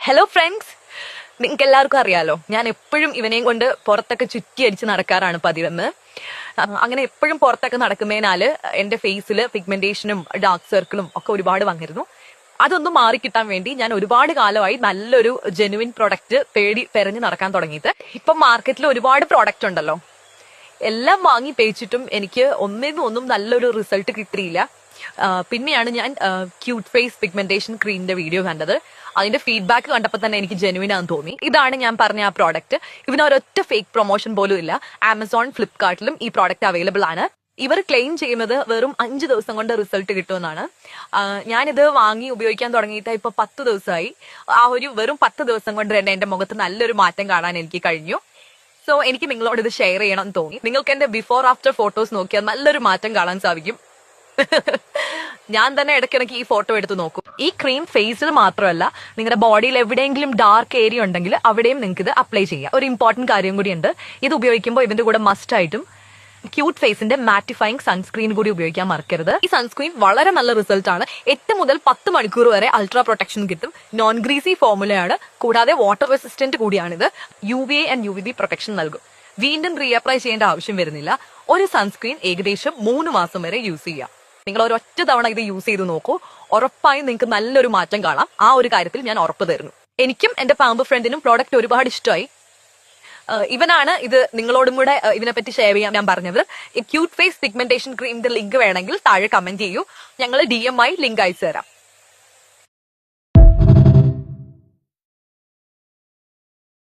Hello friends, നിങ്ങൾക്ക് എല്ലാവർക്കും അറിയാലോ ഞാൻ എപ്പോഴും ഇവനെയും കൊണ്ട് പുറത്തൊക്കെ ചുറ്റി അടിച്ച് നടക്കാറാണ് പതിവെന്ന്. അങ്ങനെ എപ്പോഴും പുറത്തൊക്കെ നടക്കുന്നതിനാല് എന്റെ ഫേസിൽ പിഗ്മെന്റേഷനും ഡാർക്ക് സർക്കിളും ഒക്കെ ഒരുപാട് വന്നിരുന്നു. അതൊന്നും മാറിക്കിട്ടാൻ വേണ്ടി ഞാൻ ഒരുപാട് കാലമായി നല്ലൊരു ജെനുവിൻ പ്രൊഡക്റ്റ് തേടി തെരഞ്ഞു നടക്കാൻ തുടങ്ങിയിട്ട്. ഇപ്പം മാർക്കറ്റിൽ ഒരുപാട് പ്രോഡക്റ്റ് ഉണ്ടല്ലോ, എല്ലാം വാങ്ങി തേച്ചിട്ടും എനിക്ക് ഒന്നും നല്ലൊരു റിസൾട്ട് കിട്ടിയില്ല. പിന്നെയാണ് ഞാൻ ക്യൂട്ട് ഫേസ് പിഗ്മെന്റേഷൻ ക്രീമിന്റെ വീഡിയോ കണ്ടത്. അതിന്റെ ഫീഡ്ബാക്ക് കണ്ടപ്പോൾ തന്നെ എനിക്ക് ജെനുവിൻ ആണെന്ന് തോന്നി. ഇതാണ് ഞാൻ പറഞ്ഞ ആ പ്രോഡക്റ്റ്. ഇതിനൊരൊറ്റ ഫേക്ക് പ്രൊമോഷൻ പോലും ഇല്ല. ആമസോൺ, ഫ്ലിപ്കാർട്ടിലും ഈ പ്രോഡക്റ്റ് അവൈലബിൾ ആണ്. ഇവർ ക്ലെയിം ചെയ്യുന്നത് വെറും 5 ദിവസം കൊണ്ട് റിസൾട്ട് കിട്ടുമെന്നാണ്. ഞാനിത് വാങ്ങി ഉപയോഗിക്കാൻ തുടങ്ങിയിട്ട് ഇപ്പൊ 10 ദിവസമായി. ആ ഒരു വെറും 10 ദിവസം കൊണ്ട് തന്നെ എന്റെ മുഖത്ത് നല്ലൊരു മാറ്റം കാണാൻ എനിക്ക് കഴിഞ്ഞു. സോ എനിക്ക് നിങ്ങളോട് ഇത് ഷെയർ ചെയ്യണം എന്ന് തോന്നി. നിങ്ങൾക്ക് എന്റെ ബിഫോർ ആഫ്റ്റർ ഫോട്ടോസ് നോക്കിയാൽ നല്ലൊരു മാറ്റം കാണാൻ സാധിക്കും. ഞാൻ തന്നെ ഇടയ്ക്കിടയ്ക്ക് ഈ ഫോട്ടോ എടുത്ത് നോക്കും. ഈ ക്രീം ഫേസിൽ മാത്രമല്ല, നിങ്ങളുടെ ബോഡിയിൽ എവിടെയെങ്കിലും ഡാർക്ക് ഏരിയ ഉണ്ടെങ്കിൽ അവിടെയും നിങ്ങൾക്ക് ഇത് അപ്ലൈ ചെയ്യാം. ഒരു ഇമ്പോർട്ടന്റ് കാര്യം കൂടിയുണ്ട്, ഇത് ഉപയോഗിക്കുമ്പോൾ ഇതിന്റെ കൂടെ മസ്റ്റ് ആയിട്ടും ക്യൂട്ട് ഫേസിന്റെ മാറ്റിഫൈങ് സൺസ്ക്രീൻ കൂടി ഉപയോഗിക്കാൻ മറക്കരുത്. ഈ സൺസ്ക്രീൻ വളരെ നല്ല റിസൾട്ട് ആണ്. 8 മുതൽ 10 മണിക്കൂർ വരെ അൾട്രാ പ്രൊട്ടക്ഷൻ കിട്ടും. നോൺ ഗ്രീസി ഫോർമുലയാണ്, കൂടാതെ വാട്ടർ റെസിസ്റ്റന്റ് കൂടിയാണിത്. UVA and UVB പ്രൊട്ടക്ഷൻ നൽകും. വീണ്ടും റീഅപ്ലൈ ചെയ്യേണ്ട ആവശ്യം വരുന്നില്ല. ഒരു സൺസ്ക്രീൻ ഏകദേശം 3 മാസം വരെ യൂസ് ചെയ്യാം. നിങ്ങൾ ഒരൊറ്റ തവണ ഇത് യൂസ് ചെയ്ത് നോക്കൂ, ഉറപ്പായും നിങ്ങൾക്ക് നല്ലൊരു മാറ്റം കാണാം. ആ ഒരു കാര്യത്തിൽ ഞാൻ ഉറപ്പ് തരുന്നു. എനിക്കും എന്റെ പാമ്പ് ഫ്രണ്ടിനും പ്രോഡക്റ്റ് ഒരുപാട് ഇഷ്ടമായി. ഇവനാണ് ഇത് നിങ്ങളോടും കൂടെ ഇതിനെപ്പറ്റി ഷെയർ ചെയ്യാൻ ഞാൻ പറഞ്ഞത്. ക്യൂട്ട് ഫേസ് പിഗ്മെന്റേഷൻ ക്രീമിന്റെ ലിങ്ക് വേണമെങ്കിൽ താഴെ കമന്റ് ചെയ്യൂ. ഞങ്ങൾ DM ആയി ലിങ്ക് അയച്ചു തരാം.